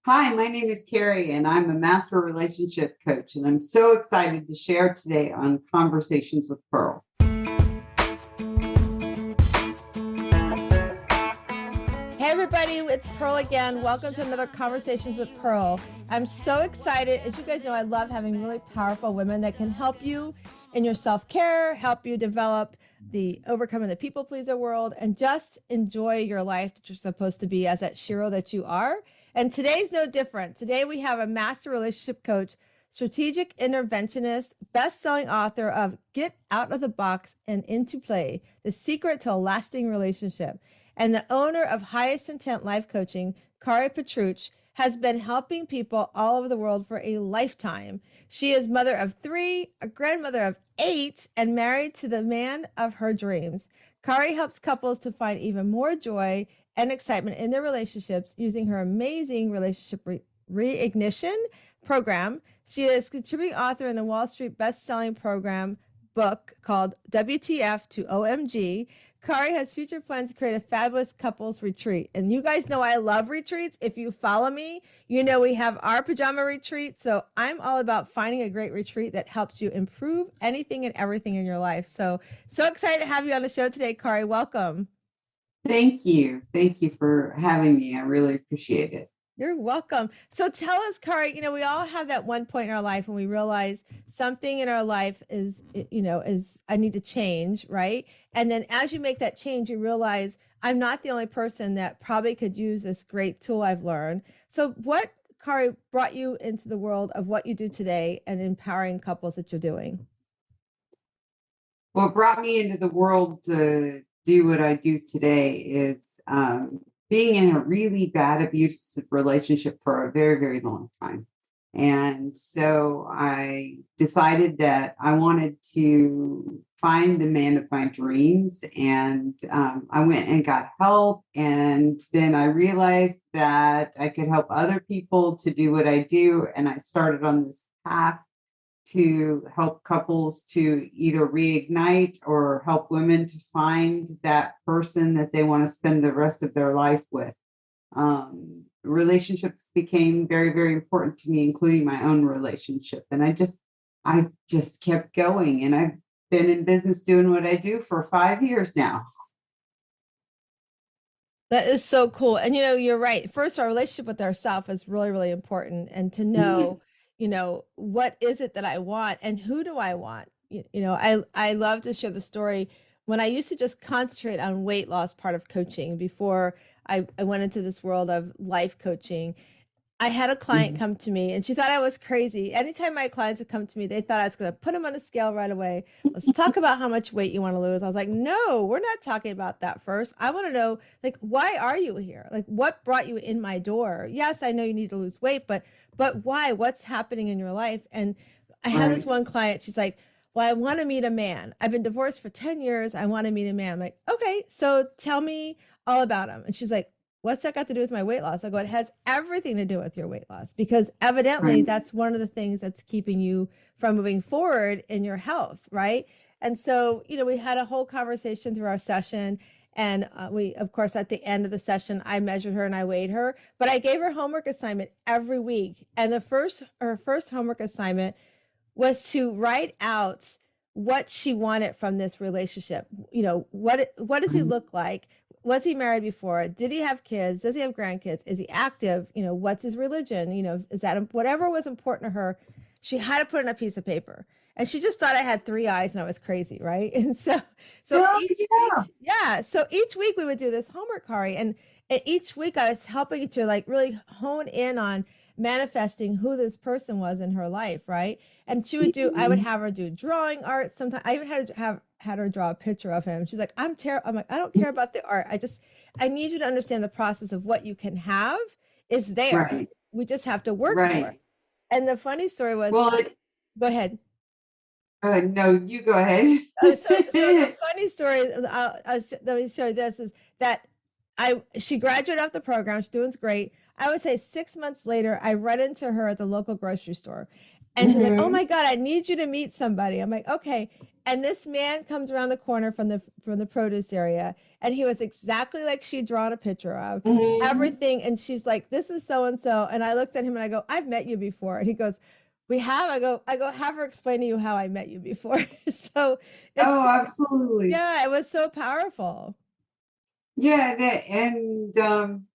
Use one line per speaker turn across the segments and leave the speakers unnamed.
Hi, my name is Kari, and I'm a master relationship coach, and I'm so excited to share today on Conversations with Pearl.
Hey everybody, it's Pearl again. Welcome to another Conversations with Pearl. I'm so excited. As you guys know, I love having really powerful women that can help you in your self-care, help you develop the overcoming the people pleaser world, and just enjoy your life that you're supposed to be as that Shiro that you are. And today's no different. Today we have a master relationship coach, strategic interventionist, best-selling author of Get Out of the Box and Into Play, The Secret to a Lasting Relationship, and the owner of Highest Intent Life Coaching, Kari Petruch, has been helping people all over the world for a lifetime. She is mother of 3, a grandmother of 8, and married to the man of her dreams. Kari helps couples to find even more joy and excitement in their relationships using her amazing Relationship Reignition Program. She is contributing author in the Wall Street best-selling program book called WTF to OMG. Kari has future plans to create a fabulous couples retreat. And you guys know I love retreats. If you follow me, you know we have our pajama retreat. So I'm all about finding a great retreat that helps you improve anything and everything in your life. So excited to have you on the show today, Kari. Welcome.
Thank you. Thank you for having me. I really appreciate it.
You're welcome. So tell us, Kari, we all have that one point in our life when we realize something in our life is I need to change, right? And then as you make that change, you realize I'm not the only person that probably could use this great tool I've learned. So what, Kari, brought you into the world of what you do today and empowering couples that you're doing?
What brought me into the world to do what I do today is being in a really bad abusive relationship for a very, very long time. And so I decided that I wanted to find the man of my dreams. And I went and got help. And then I realized that I could help other people to do what I do. And I started on this path to help couples to either reignite or help women to find that person that they want to spend the rest of their life with. Relationships became very, very important to me, including my own relationship. And I just kept going. And I've been in business doing what I do for 5 years now.
That is so cool. And you're right. First, our relationship with ourselves is really, really important. And to know, what is it that I want and who do I want? I love to share the story when I used to just concentrate on weight loss part of coaching before I went into this world of life coaching. I had a client come to me and she thought I was crazy. Anytime my clients would come to me, they thought I was going to put them on a scale right away. Let's talk about how much weight you want to lose. I was like, no, we're not talking about that first. I want to know, why are you here? What brought you in my door? Yes, I know you need to lose weight, but why? What's happening in your life? And I had this one client, she's like, well, I want to meet a man. I've been divorced for 10 years. I want to meet a man. I'm like, okay, so tell me all about him. And she's like, what's that got to do with my weight loss? I go, it has everything to do with your weight loss because evidently that's one of the things that's keeping you from moving forward in your health, right? And so, we had a whole conversation through our session. And we, of course, at the end of the session, I measured her and I weighed her, but I gave her homework assignment every week. And her first homework assignment was to write out what she wanted from this relationship. What does he look like? Was he married before? Did he have kids? Does he have grandkids? Is he active? What's his religion? Is that whatever was important to her? She had to put in a piece of paper. And she just thought I had 3 eyes and I was crazy, right? And so each week we would do this homework, Kari, and each week I was helping to really hone in on manifesting who this person was in her life, right? And I would have her do drawing art. Sometimes I even had her draw a picture of him. She's like, I'm like, I don't care about the art. I need you to understand the process of what you can have is there.
Right.
We just have to work for it. And the funny story was, go ahead.
No, you go ahead.
So the funny story, let me show you this, is that she graduated off the program. She's doing great. I would say 6 months later, I run into her at the local grocery store. And she's like, oh my God, I need you to meet somebody. I'm like, okay. And this man comes around the corner from the produce area. And he was exactly like she'd drawn a picture of
Mhm.
everything. And she's like, this is so and so. And I looked at him and I go, I've met you before. And he goes, we have. I go, have her explain to you how I met you before. So it's,
Oh, absolutely.
yeah, it was so powerful.
Yeah,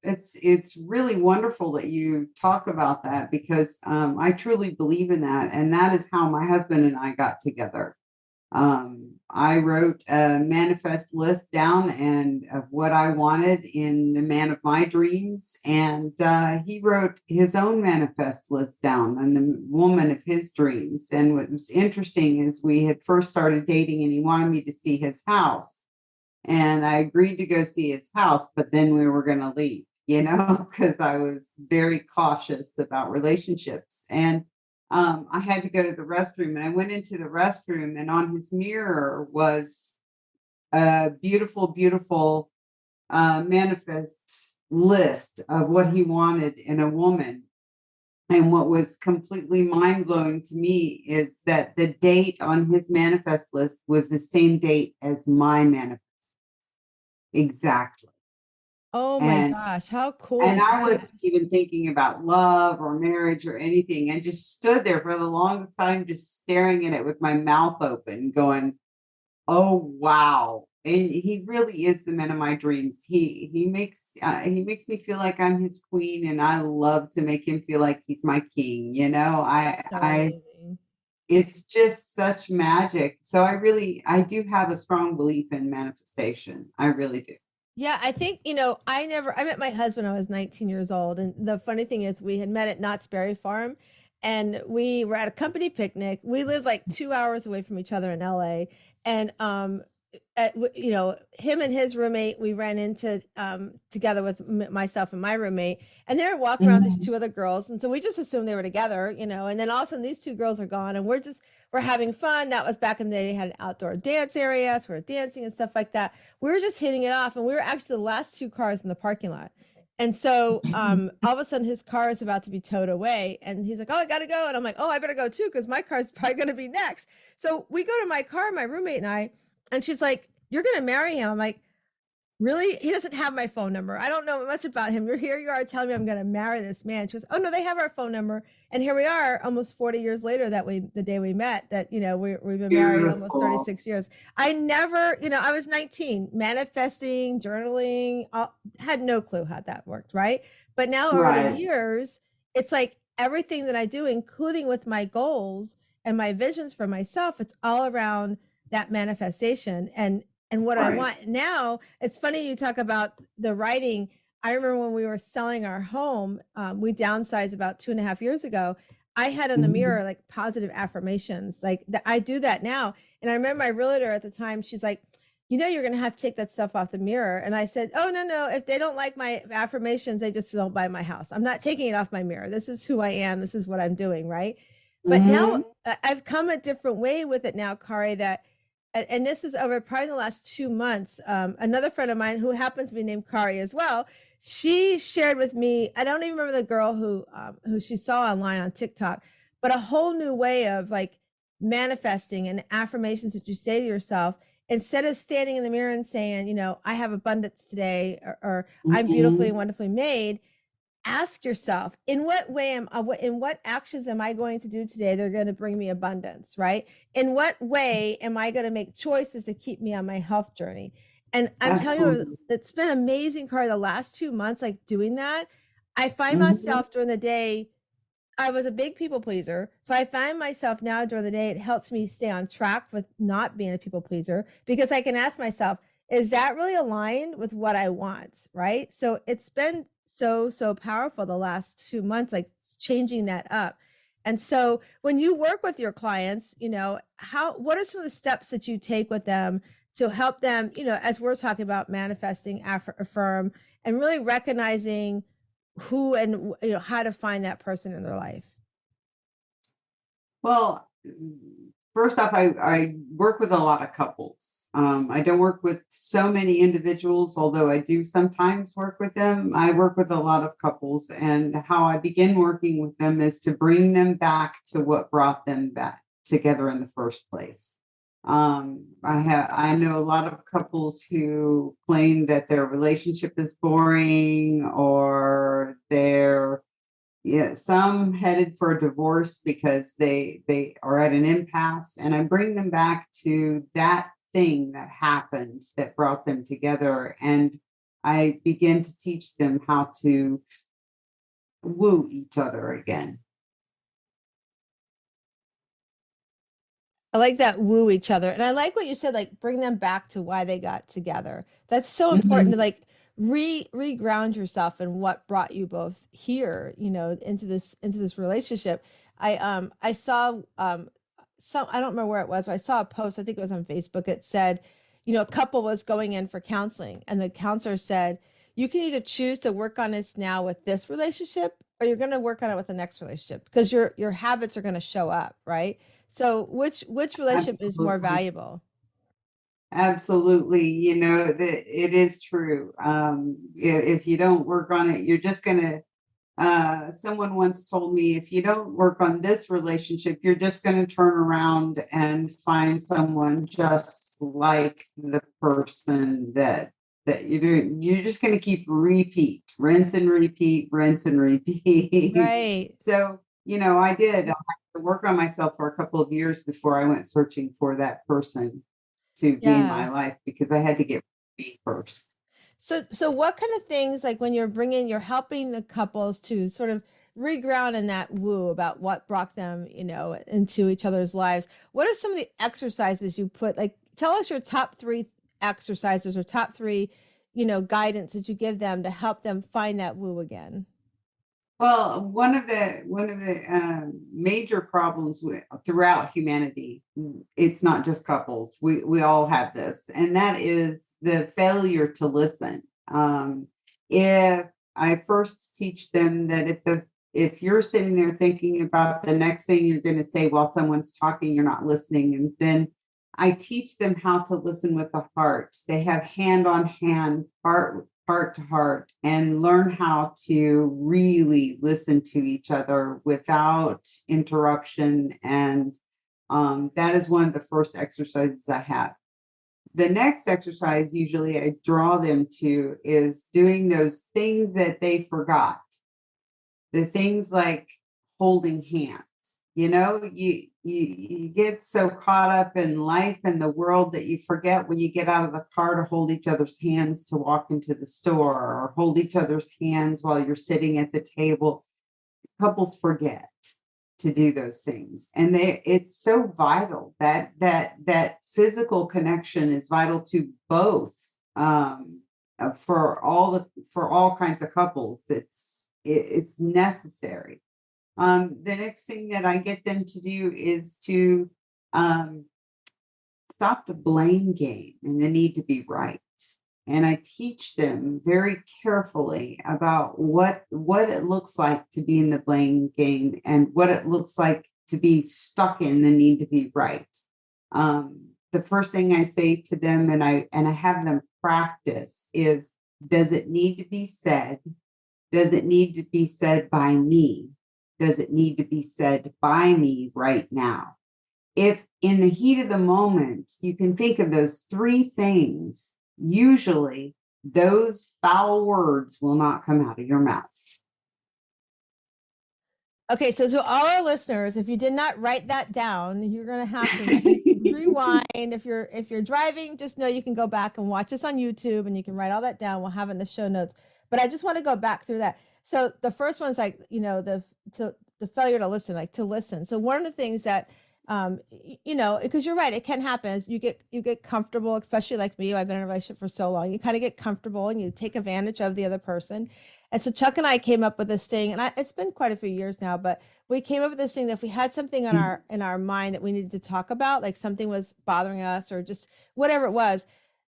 it's really wonderful that you talk about that because I truly believe in that, and that is how my husband and I got together. I wrote a manifest list down and of what I wanted in the man of my dreams, and he wrote his own manifest list down and the woman of his dreams. And what was interesting is we had first started dating, and he wanted me to see his house, and I agreed to go see his house, but then we were going to leave, because I was very cautious about relationships. And I had to go to the restroom, and I went into the restroom, and on his mirror was a beautiful, beautiful manifest list of what he wanted in a woman. And what was completely mind blowing to me is that the date on his manifest list was the same date as my manifest. Exactly.
Oh my
And
gosh, how
and
cool.
I wasn't even thinking about love or marriage or anything. I just stood there for the longest time, just staring at it with my mouth open, going, "Oh wow!" And he really is the man of my dreams. He makes me feel like I'm his queen, and I love to make him feel like he's my king.
That's so amazing.
it's just such magic. So I do have a strong belief in manifestation. I really do.
Yeah, I think, I met my husband when I was 19 years old. And the funny thing is, we had met at Knott's Berry Farm and we were at a company picnic. We lived like 2 hours away from each other in LA. And, him and his roommate, we ran into together with myself and my roommate, and they were walking around with these
Mhm.
two other girls. And so we just assumed they were together, and then all of a sudden these two girls are gone and we're having fun. That was back in the day, they had an outdoor dance area. So we are dancing and stuff like that. We were just hitting it off, and we were actually the last two cars in the parking lot. And so all of a sudden his car is about to be towed away, and he's like, oh, I gotta go. And I'm like, oh, I better go too, because my car's probably gonna be next. So we go to my car, my roommate and I, and she's like, you're gonna marry him. I'm like, really? He doesn't have my phone number. I don't know much about him. You're here, you are telling me I'm going to marry this man. She goes, oh no, they have our phone number. And here we are almost 40 years later, the day we met, that, we've been married almost
Beautiful.
36 years. I never, I was 19, manifesting, journaling, had no clue how that worked. Right. But now over the
Right.
years, it's like everything that I do, including with my goals and my visions for myself, it's all around that manifestation and what I
Right.
want. Now, it's funny you talk about the writing. I remember when we were selling our home, we downsized about 2.5 years ago. I had in the mirror
Mhm.
like positive affirmations. Like I do that now. And I remember my realtor at the time, she's like, you're going to have to take that stuff off the mirror. And I said, oh, no, no. If they don't like my affirmations, they just don't buy my house. I'm not taking it off my mirror. This is who I am. This is what I'm doing. Right. But now
Mhm.
I've come a different way with it now, Kari, that and this is over probably the last 2 months. Another friend of mine who happens to be named Kari as well, she shared with me. I don't even remember the girl who she saw online on TikTok, but a whole new way of like manifesting and affirmations that you say to yourself instead of standing in the mirror and saying, I have abundance today, or I'm beautifully and
Mhm.
wonderfully made. Ask yourself, in what way in what actions am I going to do today that are going to bring me abundance, right? In what way am I going to make choices to keep me on my health journey? And I'm telling you,
Absolutely.
it's been amazing, Car, the last 2 months, like doing that. I find
Mhm.
myself during the day, I was a big people pleaser. So I find myself now during the day, it helps me stay on track with not being a people pleaser, because I can ask myself, is that really aligned with what I want? Right. So it's been so, so powerful the last 2 months, like changing that up. And so when you work with your clients, what are some of the steps that you take with them to help them, as we're talking about manifesting, affirm, and really recognizing who and how to find that person in their life?
Well, first off, I work with a lot of couples. I don't work with so many individuals, although I do sometimes work with them. I work with a lot of couples, and how I begin working with them is to bring them back to what brought them back together in the first place. I know a lot of couples who claim that their relationship is boring, or they're, yeah, some headed for a divorce because they are at an impasse, and I bring them back to that thing that happened that brought them together, and I begin to teach them how to woo each other again.
I like that, woo each other. And I like what you said, like bring them back to why they got together. That's so important to
Mhm.
like re-ground yourself in what brought you both here, into this relationship. I saw some, I don't remember where it was, but I saw a post, I think it was on Facebook. It said, a couple was going in for counseling, and the counselor said, you can either choose to work on this now with this relationship, or you're going to work on it with the next relationship, because your habits are going to show up, right? So which relationship is more
Absolutely.
valuable?
Absolutely. It is true. If you don't work on it, you're just going to, someone once told me, if you don't work on this relationship, you're just going to turn around and find someone just like the person that you're doing. You're just going to keep repeat, rinse and repeat, rinse and repeat.
Right.
So, I did. I had to work on myself for a couple of years before I went searching for that person to be in my
Yeah.
life, because I had to get me first.
So what kind of things, like when you're helping the couples to sort of reground in that woo about what brought them, into each other's lives? What are some of the exercises you put, like tell us your top three exercises or top three, guidance that you give them to help them find that woo again?
Well, one of the major problems throughout humanity, it's not just couples. We all have this, and that is the failure to listen. If I first teach them that if you're sitting there thinking about the next thing you're going to say while someone's talking, you're not listening, and then I teach them how to listen with the heart. They have hand on hand, heart to heart, and learn how to really listen to each other without interruption. And that is one of the first exercises I have. The next exercise, usually I draw them to, is doing those things that they forgot, the things like holding hands. You get so caught up in life and the world that you forget, when you get out of the car, to hold each other's hands to walk into the store, or hold each other's hands while you're sitting at the table. Couples forget to do those things, and it's so vital. That physical connection is vital to both, for all kinds of couples. It's necessary. The next thing that I get them to do is to um, stop the blame game and the need to be right. And I teach them very carefully about what it looks like to be in the blame game, and what it looks like to be stuck in the need to be right. The first thing I say to them, and I have them practice, is, does it need to be said? Does it need to be said by me? Does it need to be said by me right now? If in the heat of the moment you can think of those three things, usually those foul words will not come out of your mouth.
Okay, so to all our listeners, if you did not write that down, you're going to have to rewind. If you're driving, just know you can go back and watch us on YouTube, and you can write all that down. We'll have it in the show notes. But I just want to go back through that. So the first one's like, the failure to listen, like to listen. So one of the things that because you're right, it can happen as you get comfortable, especially like me. I've been in a relationship for so long. You kind of get comfortable and you take advantage of the other person. And so Chuck and I came up with this thing, and it's been quite a few years now, but we came up with this thing that if we had something on our mind that we needed to talk about, like something was bothering us or just whatever it was,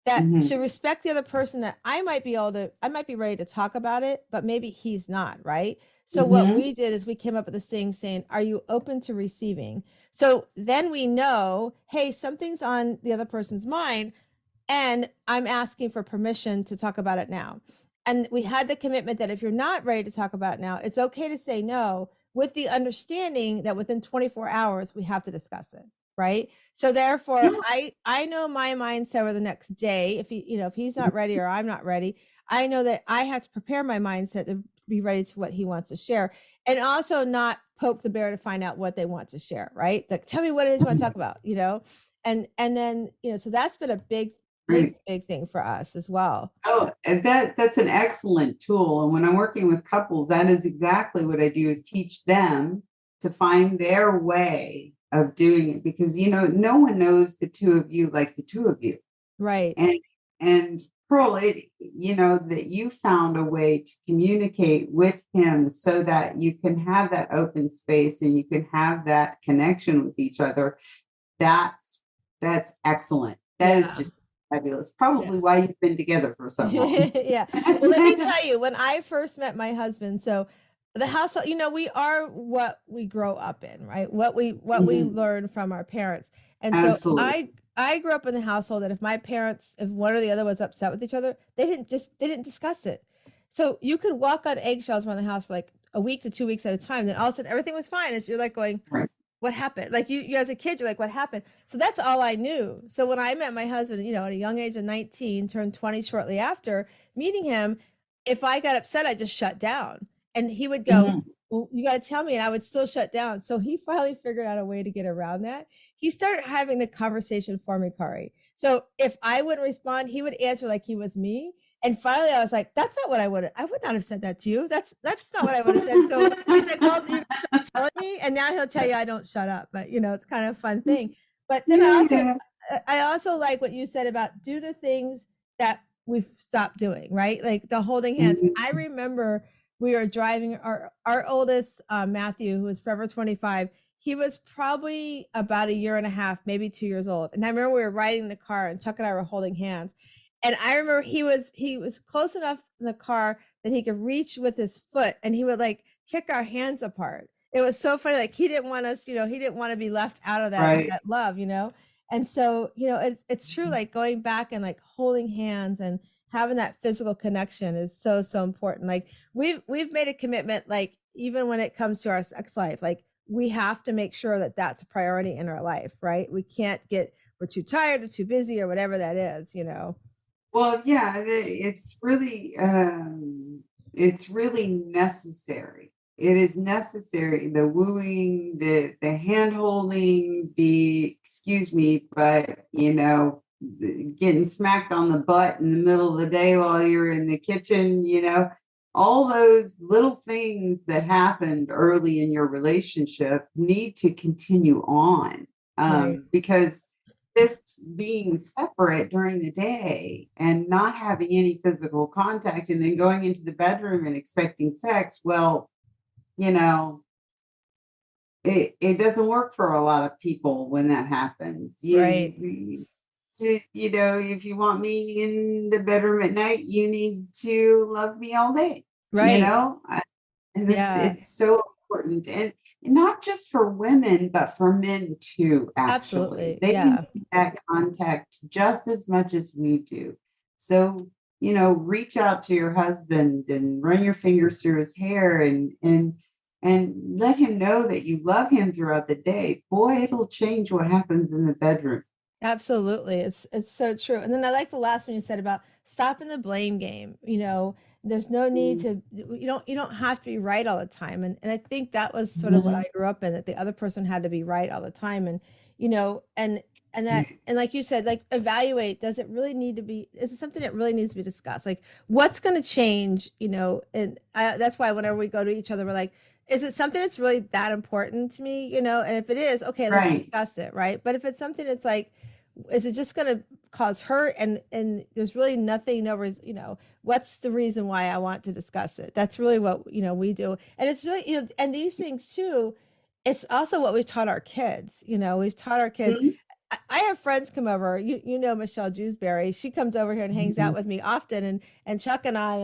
that to
Mhm.
respect the other person, that I might be ready to talk about it, but maybe he's not, right? So what
Mhm.
we did is we came up with this thing saying, are you open to receiving? So then we know, hey, something's on the other person's mind, and I'm asking for permission to talk about it now. And we had the commitment that if you're not ready to talk about it now, it's okay to say no, with the understanding that within 24 hours, we have to discuss it. right? So therefore,
Yeah.
I know my mindset over the next day. If if he's not ready or I'm not ready, I know that I have to prepare my mindset to be ready to what he wants to share, and also not poke the bear to find out what they want to share, right? Like, tell me what it is you want to talk about, and then so that's been a
Right.
big thing for us as well.
Oh, and that's an excellent tool. And when I'm working with couples, that is exactly what I do, is teach them to find their way of doing it, because no one knows the two of you like the two of you.
Right.
And Pearl, that you found a way to communicate with him so that you can have that open space and you can have that connection with each other. That's excellent. That is
Yeah.
just fabulous.
Yeah.
Probably why you've been together for so long.
Yeah. Well, let me tell you, when I first met my husband, so the household, we are what we grow up in, right? What we
Mhm.
learn from our parents. And so
Absolutely.
I grew up in the household that if one or the other was upset with each other, they didn't discuss it. So you could walk on eggshells around the house for like a week to 2 weeks at a time. Then all of a sudden everything was fine. As you're like going,
Right.
what happened? Like you as a kid, you're like, what happened? So that's all I knew. So when I met my husband, at a young age of 19, turned 20 shortly after meeting him, if I got upset, I just shut down. And he would go,
Mhm.
well, you got to tell me. And I would still shut down. So he finally figured out a way to get around that. He started having the conversation for me, Kari. So if I wouldn't respond, he would answer like he was me. And finally I was like, that's not what I would not have said that to you. That's not what I would have said. So he's like, well, you're gonna start telling me. And now he'll tell you I don't shut up. But it's kind of a fun thing. But then
Yeah, yeah.
I also like what you said about do the things that we've stopped doing, right? Like the holding hands.
Mhm.
I remember we were driving our oldest, Matthew, who was forever 25. He was probably about a year and a half, maybe 2 years old. And I remember we were riding in the car and Chuck and I were holding hands. And I remember he was close enough in the car that he could reach with his foot and he would like kick our hands apart. It was so funny. Like he didn't want us, he didn't want to be left out of that
Right.
that love. And so, it's true, like going back and like holding hands and having that physical connection is so, so important. Like we've made a commitment, like even when it comes to our sex life, like we have to make sure that that's a priority in our life, right? We're too tired or too busy or whatever that is.
Well, yeah, it's really necessary. It is necessary. The wooing, the hand holding, the excuse me, but getting smacked on the butt in the middle of the day while you're in the kitchen, all those little things that happened early in your relationship need to continue on,
Right.
because just being separate during the day and not having any physical contact and then going into the bedroom and expecting sex, well, you know, it doesn't work for a lot of people when that happens.
Right.
If you want me in the bedroom at night, you need to love me all day, you
Right.
know? And
Yeah.
it's so important, and not just for women, but for men too, actually.
Absolutely.
They
Yeah.
need that contact just as much as we do. So, reach out to your husband and run your fingers through his hair and let him know that you love him throughout the day. Boy, it'll change what happens in the bedroom.
Absolutely. It's so true. And then I like the last one you said about stopping the blame game. There's no need
Mm,
to you don't have to be right all the time. And I think that was sort of what
mhm.
I grew up in, that the other person had to be right all the time. And you know, and like you said, like evaluate, does it really need to be, is it something that really needs to be discussed? Like what's gonna change, and that's why whenever we go to each other, we're like, is it something that's really that important to me? And if it is, okay, let's
Right.
discuss it, right? But if it's something that's like, is it just going to cause hurt, and there's really nothing, no reason, what's the reason why I want to discuss it? That's really what we do. And it's really, and these things too, it's also what we've taught our kids. We've taught our kids.
Mhm.
I have friends come over. Michelle Jewsbury. She comes over here and hangs out
Mhm.
with me often, and Chuck and I,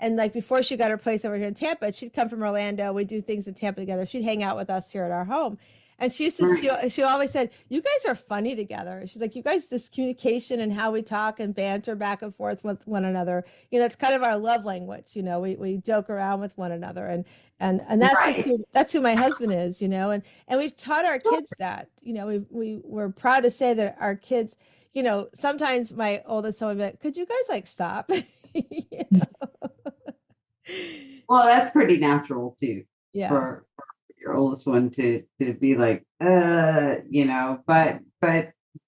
and like before she got her place over here in Tampa, she'd come from Orlando. We do things in Tampa together. She'd hang out with us here at our home. And she used to,
Right.
she always said, you guys are funny together. She's like, you guys, this communication and how we talk and banter back and forth with one another, that's kind of our love language. We joke around with one another, and that's just
Right.
that's who my husband is, and we've taught our kids that, we're proud to say that our kids, sometimes my oldest son would be like, could you guys like stop? You
Well, that's pretty natural too
Yeah.
for your oldest one to be like, but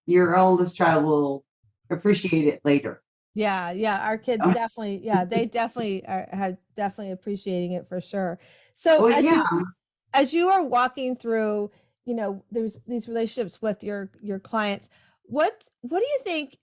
your oldest child will appreciate it later.
Yeah, yeah, our kids
Oh,
definitely, yeah, they definitely have definitely appreciating it for sure. So
well, yeah.
as you are walking through, there's these relationships with your clients, what do you think?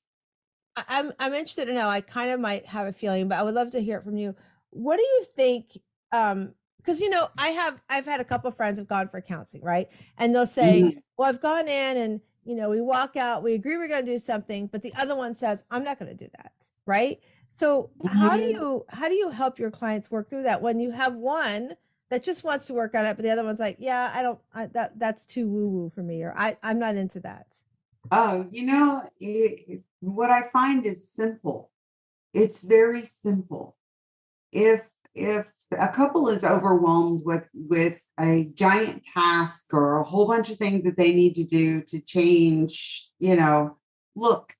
I'm interested to know. I kind of might have a feeling, but I would love to hear it from you. What do you think? Because I've had a couple of friends have gone for counseling, right? And they'll say,
Mhm.
"Well, I've gone in and we walk out, we agree we're going to do something, but the other one says I'm not going to do that," right? So
Mhm.
how do you help your clients work through that when you have one that just wants to work on it, but the other one's like, "Yeah, I don't. That's too woo woo for me," or I'm not into that.
Oh, what I find is simple. It's very simple. If a couple is overwhelmed with a giant task or a whole bunch of things that they need to do to change, look,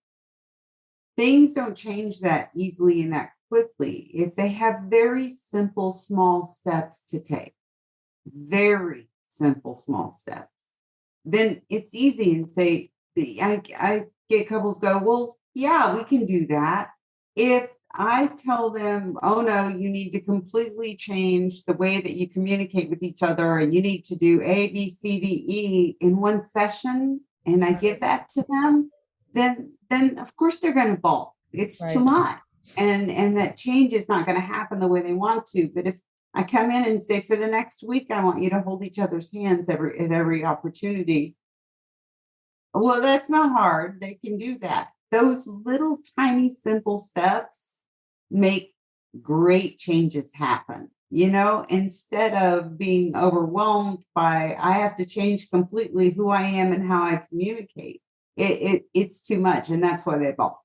things don't change that easily and that quickly. If they have very simple, small steps to take, very simple, small steps, then it's easy and say, I get couples go, well, yeah, we can do that. If I tell them, oh no, you need to completely change the way that you communicate with each other and you need to do A, B, C, D, E in one session, and I give
Right.
that to them, then of course they're going to balk. It's too
Right.
much. And that change is not going to happen the way they want to. But if I come in and say, for the next week, I want you to hold each other's hands at every opportunity. Well, that's not hard. They can do that. Those little tiny simple steps make great changes happen. Instead of being overwhelmed by I have to change completely who I am and how I communicate. It's too much, and that's why they balk.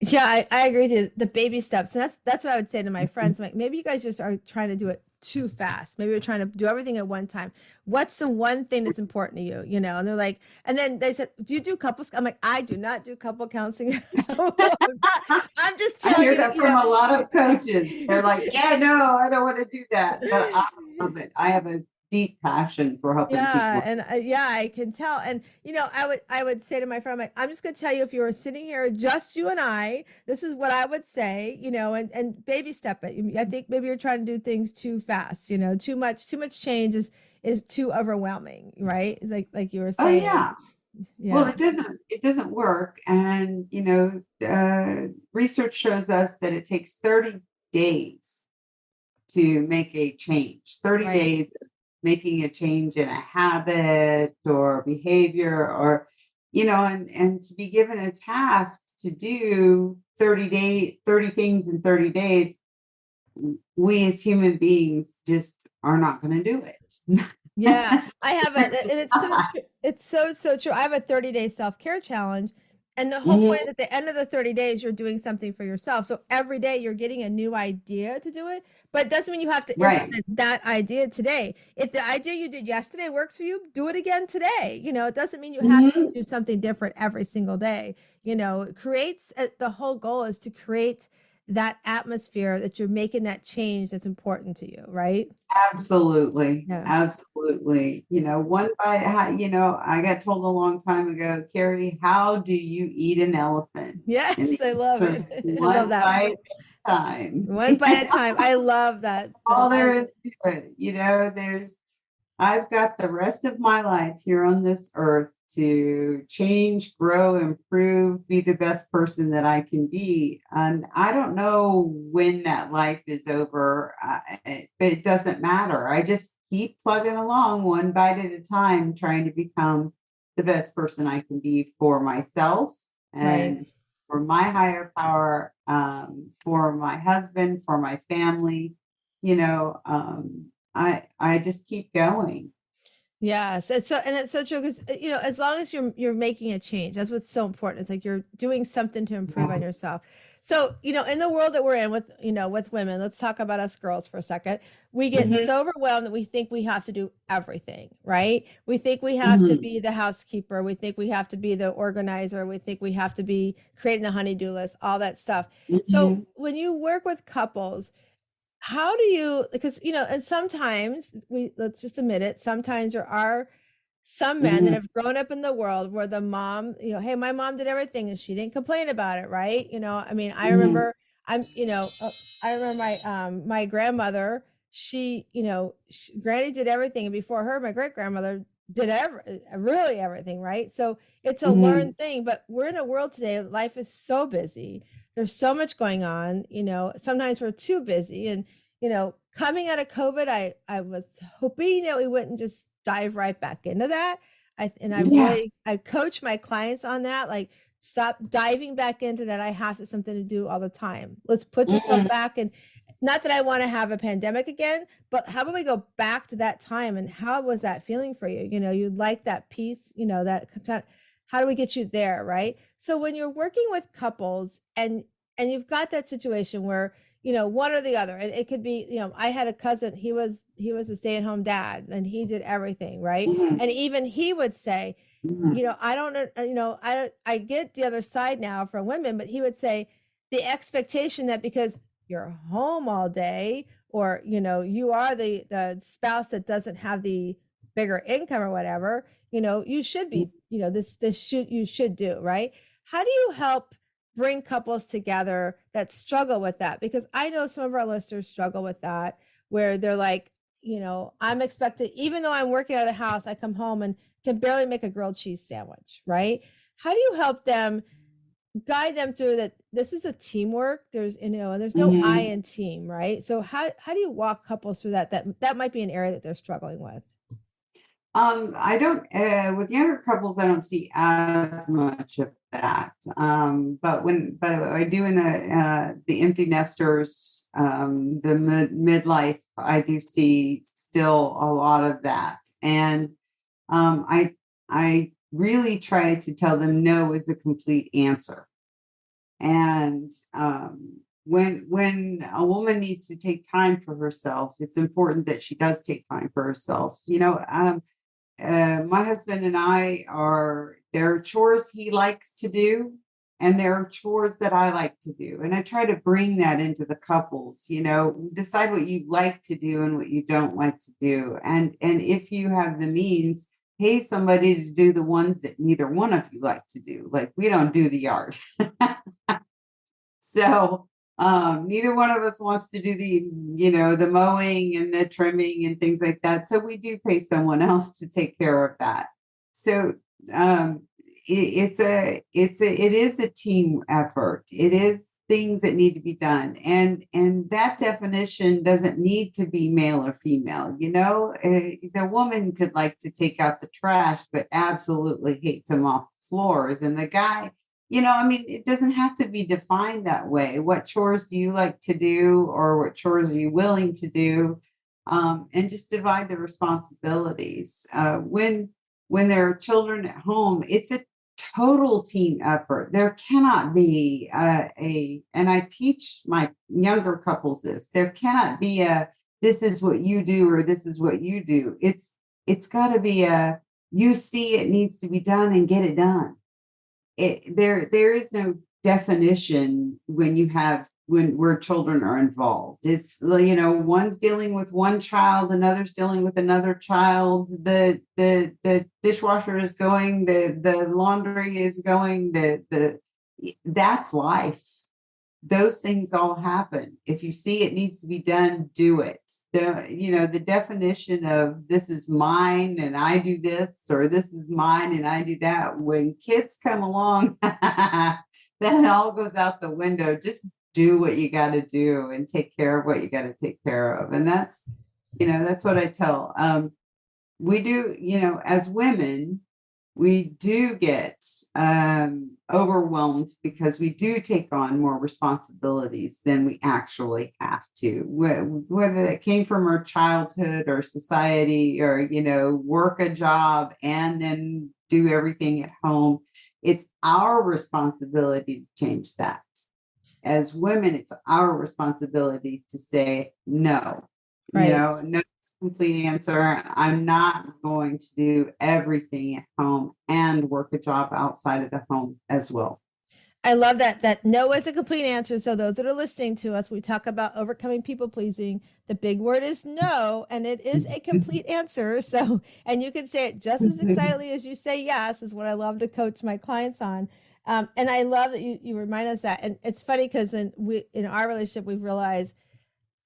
Yeah, I agree with you. The baby steps, and that's what I would say to my friends. I'm like, maybe you guys just are trying to do it too fast. Maybe you're trying to do everything at one time. What's the one thing that's important to you? And they're like, and then they said, "Do you do couples?" I'm like, I do not do couple counseling. I'm just
I
telling
hear
you,
that from a lot of coaches. They're like, yeah, no, I don't want to do that. But I love it. I have a deep passion for helping
Yeah,
people.
and yeah, I can tell. And I would say to my friend, I'm just going to tell you, if you were sitting here, just you and I, this is what I would say, and baby step it. I think maybe you're trying to do things too fast, too much change is too overwhelming, right? Like you were
Oh
saying.
yeah. Well,
Yeah,
it doesn't work. And research shows us that it takes 30 days to make a change. 30
right,
days of making a change in a habit or behavior and to be given a task to do 30 things in 30 days, we as human beings just are not going to do it.
yeah, I have a, and it's so true. It's so true. I have a 30-day self-care challenge. And the whole point is
Mhm.
at the end of the 30 days, you're doing something for yourself. So every day you're getting a new idea to do it, but it doesn't mean you have to
Right.
implement that idea today. If the idea you did yesterday works for you, do it again today. It doesn't mean you have to
Mhm.
do something different every single day. It creates the whole goal is to create that atmosphere that you're making that change that's important to you, right?
Absolutely.
Yeah.
Absolutely. One bite, I got told a long time ago, Carrie, how do you eat an elephant? And the
Yes, I love
answer
it.
is
I love
one
that.
bite at a time.
One bite at a time. I love that.
All there is to it. I've got the rest of my life here on this earth to change, grow, improve, be the best person that I can be. And I don't know when that life is over, but it doesn't matter. I just keep plugging along one bite at a time, trying to become the best person I can be for myself
Right.
and for my higher power, for my husband, for my family. You know, um, I just keep going.
Yes, it's so true because as long as you're making a change, that's what's so important. It's like you're doing something to improve on
Yeah.
yourself. So, in the world that we're in with women, let's talk about us girls for a second. We get
Mhm,
so overwhelmed that we think we have to do everything, right? We think we have to
mhm,
be the housekeeper, we think we have to be the organizer, we think we have to be creating the honey-do list, all that stuff. So,
mhm,
when you work with couples, how do you, because and sometimes let's just admit it, sometimes there are some men that
mhm,
have grown up in the world where the mom, hey, my mom did everything and she didn't complain about it, right? I mean, I
mhm,
remember I'm I remember my grandmother, granny did everything, and before her my great grandmother did really everything, right? So it's a
mhm,
learned thing, but we're in a world today, life is so busy, there's so much going on, sometimes we're too busy. And coming out of COVID, I was hoping that we wouldn't just dive right back into that.
yeah.
I coach my clients on that, like, stop diving back into that. I have to something to do all the time. Let's put yourself
Mhm,
back. And not that I want to have a pandemic again, but how about we go back to that time, and how was that feeling for you? You like that peace, how do we get you there, right? So when you're working with couples, and you've got that situation where one or the other, and it could be, I had a cousin, he was a stay-at-home dad and he did everything, right?
mhm,
And even he would say,
mhm,
I don't know, I get the other side now from women, but he would say the expectation that because you're home all day, or you are the spouse that doesn't have the bigger income or whatever, you should be, this should you should do, right? How do you help bring couples together that struggle with that? Because I know some of our listeners struggle with that, where they're like, I'm expected, even though I'm working out of the house, I come home and can barely make a grilled cheese sandwich, right? How do you help them, guide them through that? This is a teamwork. There's no I
mhm.
in team, right? So how do you walk couples through that might be an area that they're struggling with?
I don't, with younger couples, I don't see as much of that. But I do in the empty nesters, the midlife, I do see still a lot of that. And um, I, I really try to tell them no is a complete answer. And when a woman needs to take time for herself, it's important that she does take time for herself. My husband and I are there are chores he likes to do, and there are chores that I like to do. And I try to bring that into the couples, decide what you like to do and what you don't like to do. And if you have the means, pay somebody to do the ones that neither one of you like to do. Like we don't do the yard. So neither one of us wants to do the mowing and the trimming and things like that. So we do pay someone else to take care of that. So um, it is a team effort. It is things that need to be done, and that definition doesn't need to be male or female. The woman could like to take out the trash, but absolutely hate to mop the floors, and the guy, I mean, it doesn't have to be defined that way. What chores do you like to do, or what chores are you willing to do? And just divide the responsibilities. When there are children at home, it's a total team effort. There cannot be and I teach my younger couples this. There cannot be this is what you do or this is what you do. It's got to be you see it needs to be done and get it done. There is no definition when where children are involved. It's one's dealing with one child, another's dealing with another child. The dishwasher is going, the laundry is going, the that's life. Those things all happen. If you see it needs to be done, do it. The definition of this is mine and I do this, or this is mine and I do that. When kids come along, then it all goes out the window. Just do what you got to do and take care of what you got to take care of. And that's what I tell. We do, as women, we do get overwhelmed because we do take on more responsibilities than we actually have to, whether it came from our childhood or society, or, work a job and then do everything at home. It's our responsibility to change that. As women, it's our responsibility to say no.
Right.
No complete answer. I'm not going to do everything at home and work a job outside of the home as well.
I love that no is a complete answer. So those that are listening to us, we talk about overcoming people pleasing. The big word is no, and it is a complete answer. So, and you can say it just as excitedly as you say yes, is what I love to coach my clients on. And I love that you remind us that. And it's funny because in our relationship, we've realized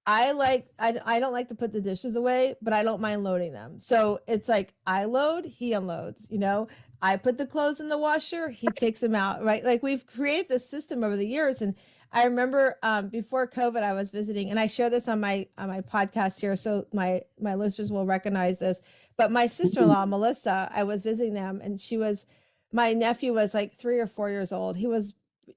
I don't like to put the dishes away, but I don't mind loading them. So it's like I load, he unloads, I put the clothes in the washer, he takes them out, right? Like we've created this system over the years. And I remember before COVID, I was visiting, and I share this on my podcast here, so my listeners will recognize this. But my sister-in-law, Melissa, I was visiting them, and my nephew was like 3 or 4 years old. He was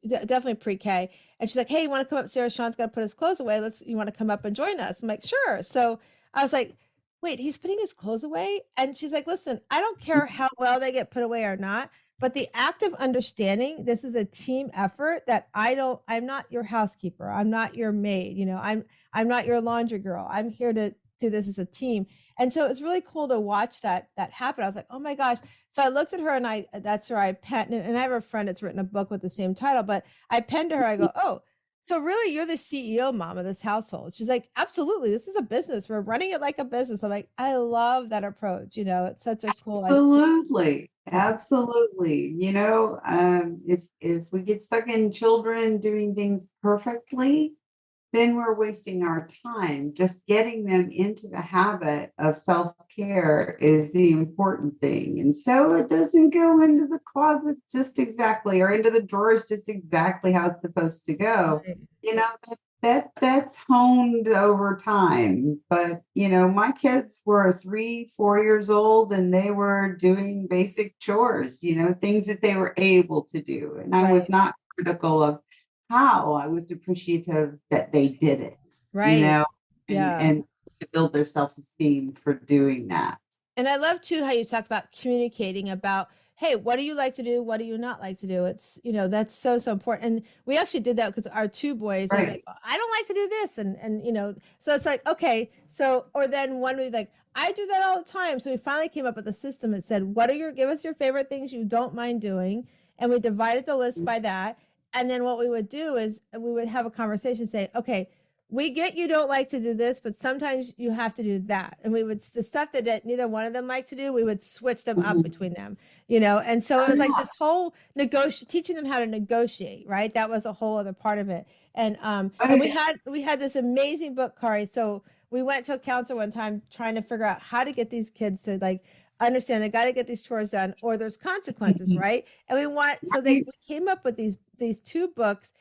definitely pre-K. And she's like, hey, you want to come upstairs? Sean's got to put his clothes away. You want to come up and join us? I'm like, sure. So I was like, wait, he's putting his clothes away? And she's like, listen, I don't care how well they get put away or not, but the act of understanding this is a team effort, that I'm not your housekeeper. I'm not your maid. I'm not your laundry girl. I'm here to do this as a team. And so it's really cool to watch that happen. I was like, oh my gosh. So I looked at her, and that's where I penned, and I have a friend that's written a book with the same title, but I penned to her, I go, oh, so really you're the CEO, mom, of this household? She's like, absolutely. This is a business. We're running it like a business. I'm like, I love that approach. It's such a cool idea.
Absolutely.
Yeah.
Absolutely. If we get stuck in children doing things perfectly, then we're wasting our time. Just getting them into the habit of self-care is the important thing. And so it doesn't go into the closet just exactly, or into the drawers just exactly how it's supposed to go. That's honed over time. But my kids were 3, 4 years old, and they were doing basic chores, things that they were able to do. And I was not critical of how. I was appreciative that they did it,
Right.
and to build their self-esteem for doing that.
And I love too how you talk about communicating about, hey, what do you like to do? What do you not like to do? It's, that's so important. And we actually did that because our 2 boys, they're like, I don't like to do this. And so it's like, okay. So, or then one would be like, I do that all the time. So we finally came up with a system that said, give us your favorite things you don't mind doing. And we divided the list by that. And then what we would do is we would have a conversation saying, okay, we get you don't like to do this, but sometimes you have to do that. And the stuff that neither one of them like to do, we would switch them up between them, and so it was like this whole teaching them how to negotiate, right? That was a whole other part of it. And we had this amazing book, Kari. So we went to a counselor one time trying to figure out how to get these kids to like understand they got to get these chores done, or there's consequences, right? And we came up with these 2 books,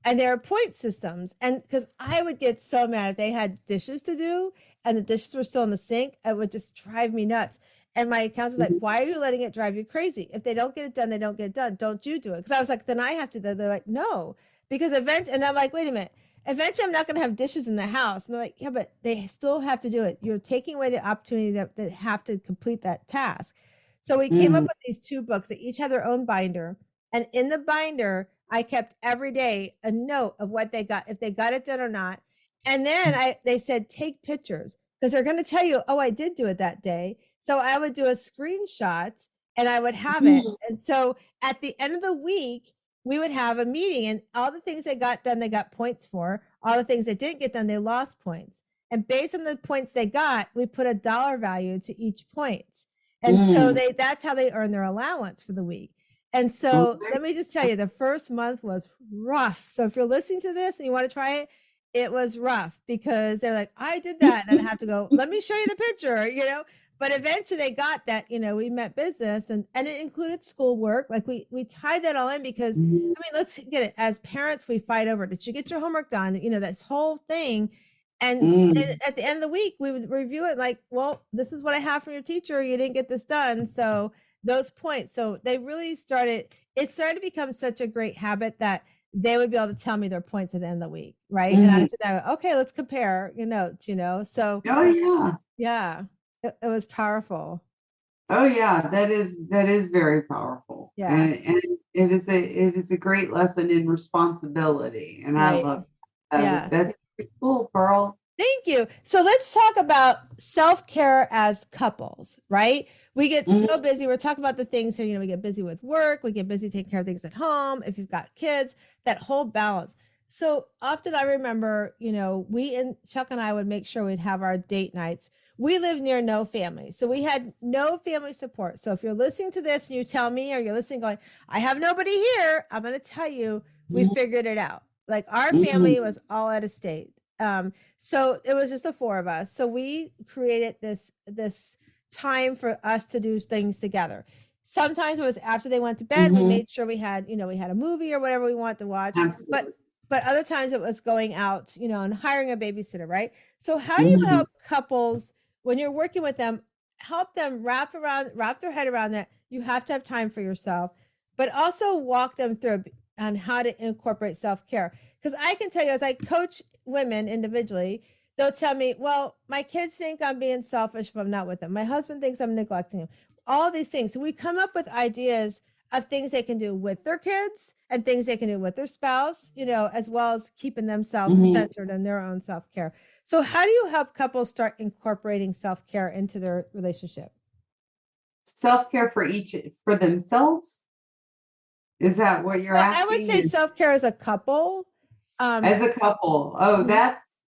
and there are point systems. And because I would get so mad if they had dishes to do and the dishes were still in the sink, it would just drive me nuts. And my counselor's like, why are you letting it drive you crazy? If they don't get it done, they don't get it done. Don't you do it? Because I was like, then I have to do it. They're like, no, because eventually, and I'm like, wait a minute. Eventually, I'm not going to have dishes in the house. And they're like, yeah, but they still have to do it. You're taking away the opportunity that they have to complete that task. So we came up with these 2 books that each had their own binder. And in the binder, I kept every day a note of what they got, if they got it done or not. And then they said, take pictures, because they're going to tell you, oh, I did do it that day. So I would do a screenshot and I would have it. And so at the end of the week, we would have a meeting, and all the things they got done, they got points for. All the things that didn't get done, they lost points. And based on the points they got, we put a dollar value to each point. And so that's how they earn their allowance for the week. And so let me just tell you, the first month was rough. So if you're listening to this and you want to try it, it was rough, because they're like, I did that. And I have to go, let me show you the picture, but eventually they got that, we met business, and it included schoolwork. Like we tied that all in, because I mean, let's get it. As parents, we fight over, did you get your homework done? This whole thing. And at the end of the week, we would review it like, well, this is what I have from your teacher. You didn't get this done. So those points. So they really started it started to become such a great habit that they would be able to tell me their points at the end of the week, right? And I
Mhm.
said, okay, let's compare your notes, So
Oh yeah.
yeah, it was powerful.
Oh yeah, that is very powerful.
Yeah,
And it is a great lesson in responsibility. And I
right.
love
Yeah.
that's pretty cool, Pearl.
Thank you. So let's talk about self-care as couples, right? We get so
Mhm.
busy. We're talking about the things here, we get busy with work, we get busy taking care of things at home, if you've got kids, that whole balance. So often I remember, we and Chuck and I would make sure we'd have our date nights. We live near no family. So we had no family support. So if you're listening to this and you tell me, or you're listening going, I have nobody here, I'm going to tell you, we
Mhm.
figured it out. Like our family
Mhm.
was all out of state. So it was just the four of us. So we created this time for us to do things together. Sometimes it was after they went to bed. We
Mhm.
made sure we had a movie or whatever we wanted to watch. But
Absolutely.
but other times it was going out, and hiring a babysitter, right? So how do you
Mhm.
help couples when you're working with them, help them wrap their head around that you have to have time for yourself, but also walk them through on how to incorporate self-care? Because I can tell you, as I coach women individually, they'll tell me, well, my kids think I'm being selfish if I'm not with them. My husband thinks I'm neglecting him. All these things. So we come up with ideas of things they can do with their kids and things they can do with their spouse, as well as keeping themselves
Mhm.
centered in their own self-care. So how do you help couples start incorporating self-care into their relationship?
Self-care for themselves? Is that what you're
Well, I would say
asking?
self-care as a couple.
As a couple. Oh,
Mhm.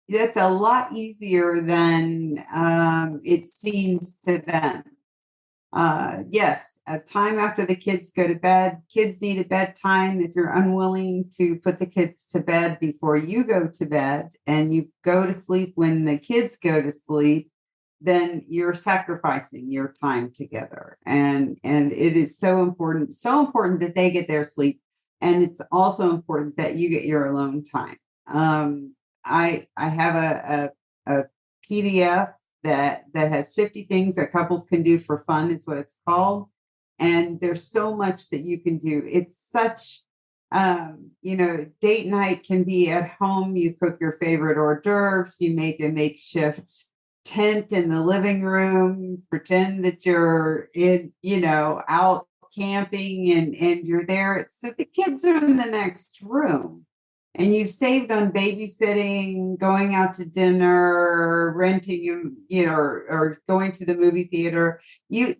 that's a lot easier than it seems to them. Yes, a time after the kids go to bed. Kids need a bedtime. If you're unwilling to put the kids to bed before you go to bed and you go to sleep when the kids go to sleep, then you're sacrificing your time together. And it is so important that they get their sleep. And it's also important that you get your alone time. I have a PDF that has 50 things that couples can do for fun is what it's called. And there's so much that you can do. It's such date night can be at home. You cook your favorite hors d'oeuvres, you make a makeshift tent in the living room, pretend that you're out camping and you're there. It's that the kids are in the next room and you saved on babysitting, going out to dinner, renting, or going to the movie theater. You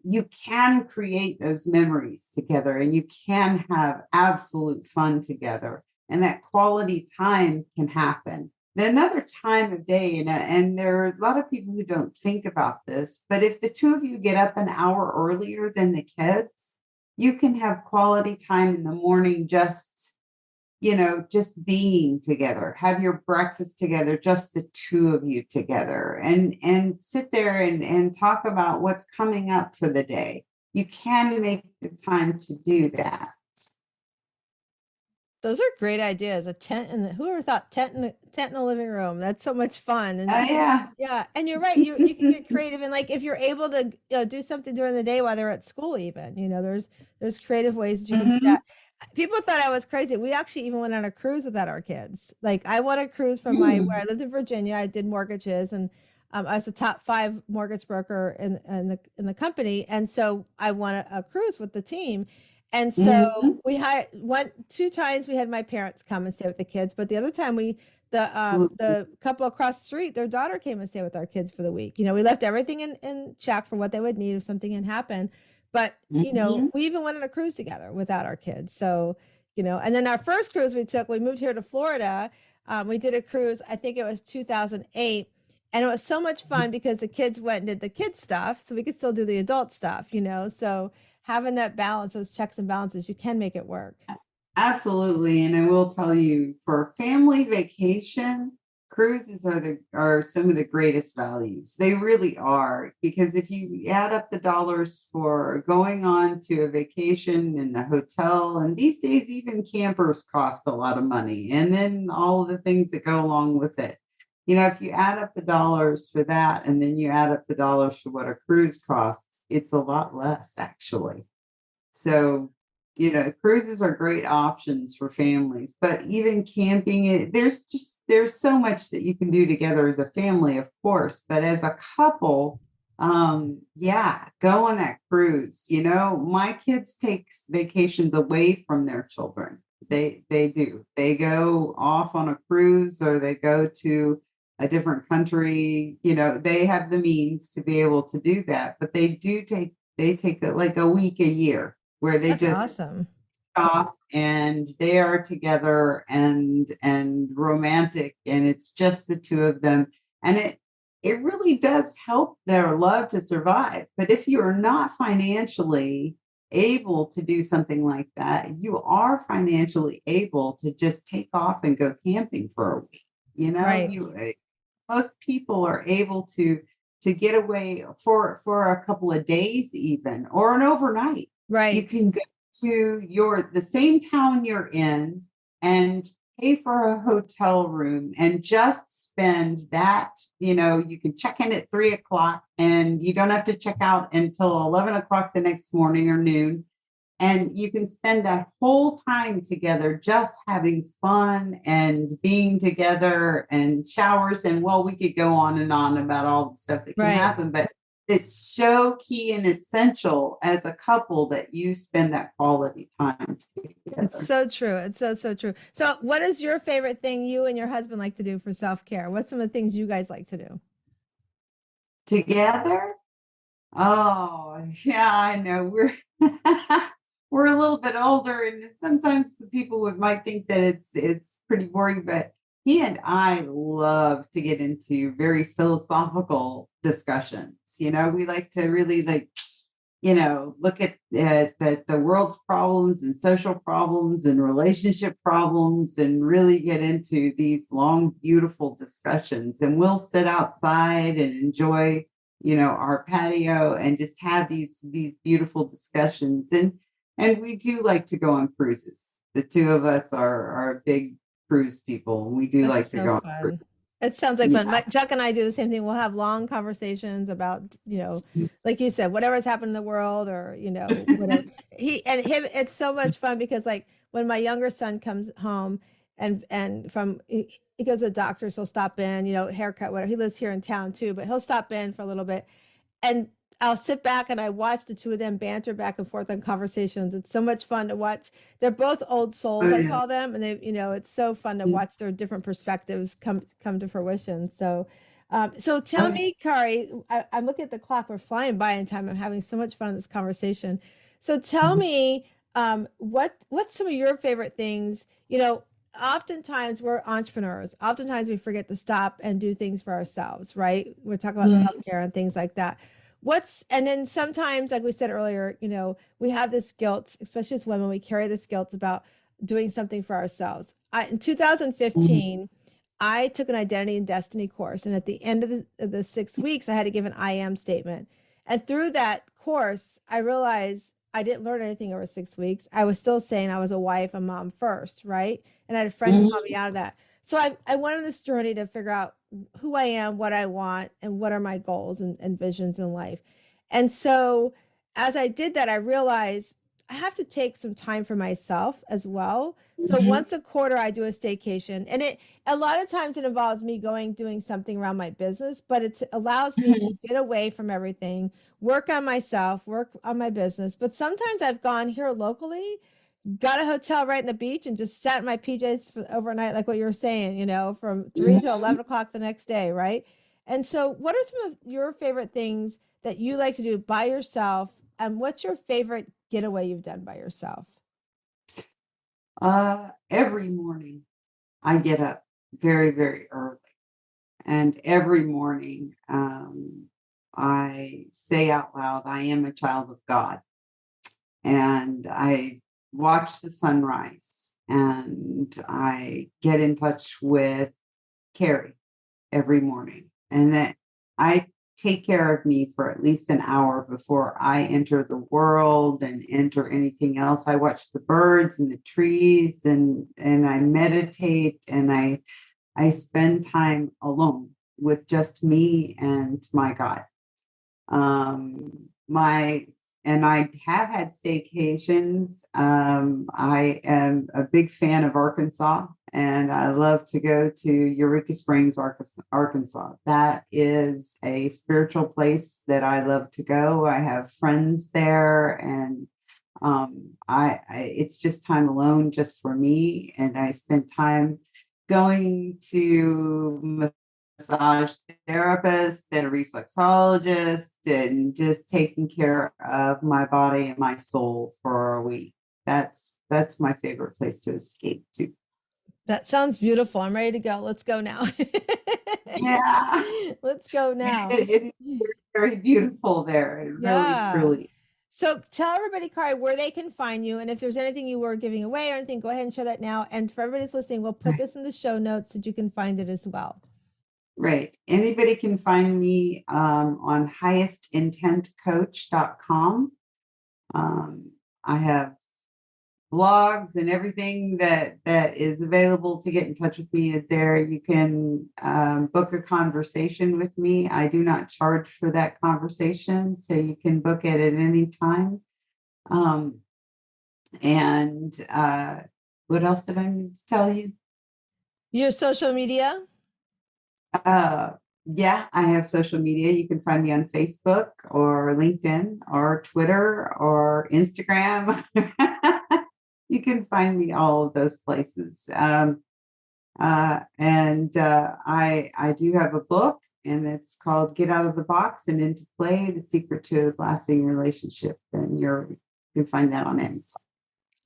can create those memories together, and you can have absolute fun together, and that quality time can happen. Another time of day, and there are a lot of people who don't think about this, but if the two of you get up an hour earlier than the kids, you can have quality time in the morning, just being together, have your breakfast together, just the two of you together, and sit there and talk about what's coming up for the day. You can make the time to do that.
Those are great ideas. A tent whoever thought tent in the living room. That's so much fun. And
Yeah.
yeah, and you're right. You can get creative, and like if you're able to do something during the day while they're at school, even there's creative ways that you can do
Hmm.
that. People thought I was crazy. We actually even went on a cruise without our kids. Like I won a cruise from where I lived in Virginia. I did mortgages, and I was the top 5 mortgage broker in the company, and so I won a cruise with the team. And so
Hmm.
we had 2 times we had my parents come and stay with the kids, but the other time the couple across the street, their daughter came and stayed with our kids for the week. We left everything in check for what they would need if something had happened. But,
Hmm.
we even went on a cruise together without our kids. So, and then our first cruise we moved here to Florida. We did a cruise, I think it was 2008. And it was so much fun because the kids went and did the kids stuff. So we could still do the adult stuff. So having that balance, those checks and balances, you can make it work.
Absolutely. And I will tell you, for family vacation, cruises are some of the greatest values. They really are. Because if you add up the dollars for going on to a vacation in the hotel, and these days even campers cost a lot of money, and then all of the things that go along with it. If you add up the dollars for that and then you add up the dollars for what a cruise costs, it's a lot less actually. So cruises are great options for families, but even camping, there's so much that you can do together as a family, of course, but as a couple, yeah, go on that cruise. My kids take vacations away from their children. They do. They go off on a cruise or they go to a different country. They have the means to be able to do that, but they take like a week a year where they
That's
just
awesome.
off and they are together and romantic, and it's just the two of them, and it really does help their love to survive. But if you are not financially able to do something like that, you are financially able to just take off and go camping for a week.
Right.
Most people are able to get away for a couple of days, even, or an overnight. You
Right.
can go to the same town you're in and pay for a hotel room and just spend that. You can check in at 3 o'clock and you don't have to check out until 11 o'clock the next morning or noon. And you can spend that whole time together just having fun and being together, and showers. And well, we could go on and on about all the stuff that can
Right.
happen, but it's so key and essential as a couple that you spend that quality time
It's
together.
so true. It's so, so true. So, what is your favorite thing you and your husband like to do for self-care? What's some of the things you guys like to do?
Together? Oh, yeah, I know. We're a little bit older, and sometimes people might think that it's pretty boring, but he and I love to get into very philosophical discussions. We like to really look at the world's problems and social problems and relationship problems, and really get into these long, beautiful discussions. And we'll sit outside and enjoy, our patio and just have these beautiful discussions. And we do like to go on cruises. The two of us are big cruise people, and we do
That's
like to
so
go on cruise.
fun. It sounds like fun.
Yeah.
Chuck and I do the same thing. We'll have long conversations about, like you said, whatever's happened in the world, or, whatever. He and him, it's so much fun because, like, when my younger son comes home and he goes to the doctor, so he'll stop in, haircut, whatever. He lives here in town too, but he'll stop in for a little bit, and I'll sit back and I watch the two of them banter back and forth on conversations. It's so much fun to watch. They're both old souls,
Oh,
I
yeah.
call them, and it's so fun to watch their different perspectives come to fruition. So tell
Okay.
me, Kari, I'm looking at the clock. We're flying by in time. I'm having so much fun in this conversation. So tell me, what's some of your favorite things? Oftentimes we're entrepreneurs. Oftentimes we forget to stop and do things for ourselves, right? We're talking about
Mhm.
self-care and things like that. And then sometimes, like we said earlier, we have this guilt, especially as women, we carry this guilt about doing something for ourselves. In
Mhm.
2015, I took an identity and destiny course. And at the end of the 6 weeks, I had to give an I am statement. And through that course, I realized I didn't learn anything over 6 weeks. I was still saying I was a wife, a mom first, right? And I had a friend who called me out of that. So I went on this journey to figure out who I am, what I want, and what are my goals and visions in life. And so as I did that, I realized I have to take some time for myself as well. So
Mhm.
once a quarter, I do a staycation, and a lot of times it involves me doing something around my business, but it allows me to
Mhm.
get away from everything, work on myself, work on my business. But sometimes I've gone here locally, got a hotel right in the beach, and just sat in my PJs for overnight, like what you were saying, from 3 to 11 o'clock the next day, right? And so, what are some of your favorite things that you like to do by yourself? And what's your favorite getaway you've done by yourself?
Every morning I get up very, very early. And every morning, I say out loud, I am a child of God. And I watch the sunrise, and I get in touch with Carrie every morning. And then I take care of me for at least an hour before I enter the world and enter anything else. I watch the birds and the trees, and I meditate, and I spend time alone with just me and my God. My I have had staycations. I am a big fan of Arkansas, and I love to go to Eureka Springs, Arkansas. That is a spiritual place that I love to go. I have friends there, and it's just time alone just for me, and I spend time going to massage therapist and a reflexologist and just taking care of my body and my soul for a week. That's my favorite place to escape to.
That sounds beautiful. I'm ready to go. Let's go now.
Yeah.
Let's go now.
It is very, very beautiful there. It really,
Yeah.
truly.
So tell everybody, Kari, where they can find you. And if there's anything you were giving away or anything, go ahead and share that now. And for everybody's listening, we'll put this in the show notes so that you can find it as well.
Right. Anybody can find me on highestintentcoach.com. I have blogs and everything that is available to get in touch with me is there. You can book a conversation with me. I do not charge for that conversation, so you can book it at any time. And what else did I need to tell you?
Your social media?
Yeah, I have social media. You can find me on Facebook or LinkedIn or Twitter or Instagram. You can find me all of those places. I do have a book, and it's called Get Out of the Box and Into Play, The Secret to a Lasting Relationship. And you can find that on Amazon.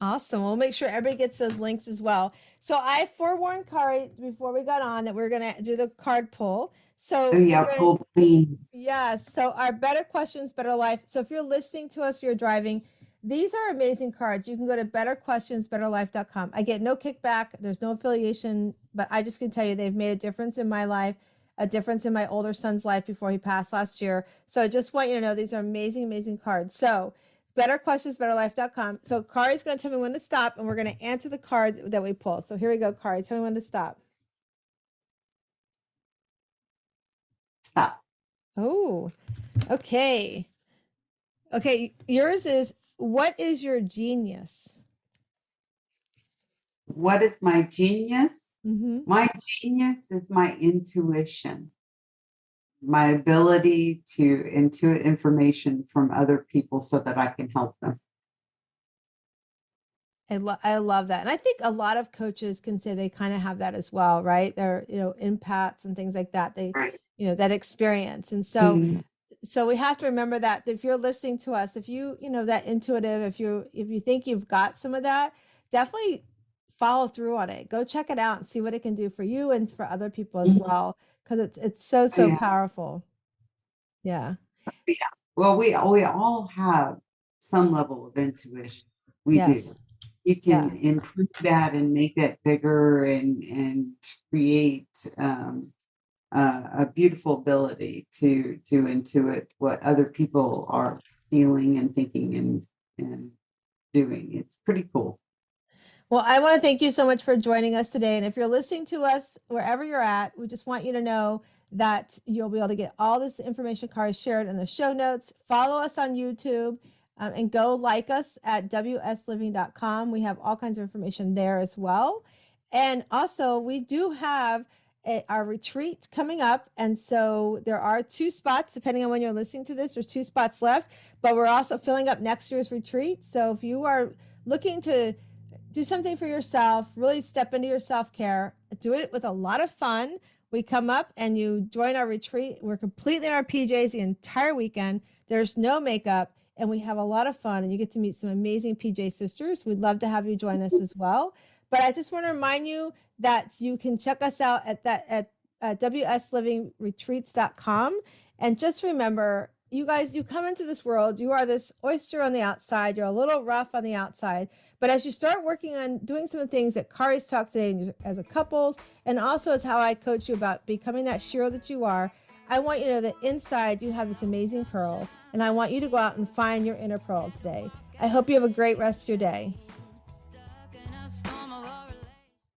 Awesome. We'll make sure everybody gets those links as well. So I forewarned Kari before we got on that we're going to do the card pull. So
pull beans.
Yeah. So our Better Questions, Better Life. So if you're listening to us, you're driving, these are amazing cards. You can go to betterquestionsbetterlife.com. I get no kickback. There's no affiliation, but I just can tell you they've made a difference in my life, a difference in my older son's life before he passed last year. So I just want you to know these are amazing, amazing cards. So betterquestionsbetterlife.com. So Kari's going to tell me when to stop, and we're going to answer the card that we pull. So here we go, Kari. Tell me when to stop.
Stop.
Oh, okay. Okay, yours is, what is your genius?
What is my genius?
Mm-hmm.
My genius is my intuition, my ability to intuit information from other people so that I can help them.
I love that. And I think a lot of coaches can say they kind of have that as well, right? They're, empaths and things like that. They,
right.
That experience. And so, so we have to remember that if you're listening to us, if you, that intuitive, if you think you've got some of that, definitely follow through on it. Go check it out and see what it can do for you and for other people as well. Because it's so powerful. Yeah.
Yeah. Well, we all have some level of intuition. We do. You can improve that and make that bigger and create a beautiful ability to intuit what other people are feeling and thinking and doing. It's pretty cool.
Well, I want to thank you so much for joining us today. And if you're listening to us wherever you're at, we just want you to know that you'll be able to get all this information Kari shared in the show notes. Follow us on YouTube. And go like us at wsliving.com. We have all kinds of information there as well. And also, we do have our retreat coming up. And so there are 2 spots, depending on when you're listening to this, there's 2 spots left. But we're also filling up next year's retreat. So if you are looking to do something for yourself, really step into your self-care, do it with a lot of fun. We come up and you join our retreat. We're completely in our PJs the entire weekend. There's no makeup. And we have a lot of fun, and you get to meet some amazing PJ sisters. We'd love to have you join us as well. But I just want to remind you that you can check us out at wslivingretreats.com. And just remember, you guys, you come into this world, you are this oyster on the outside. You're a little rough on the outside. But as you start working on doing some of the things that Kari's talked today as a couples, and also as how I coach you about becoming that Shiro that you are, I want you to know that inside you have this amazing pearl. And I want you to go out and find your inner pearl today. I hope you have a great rest of your day.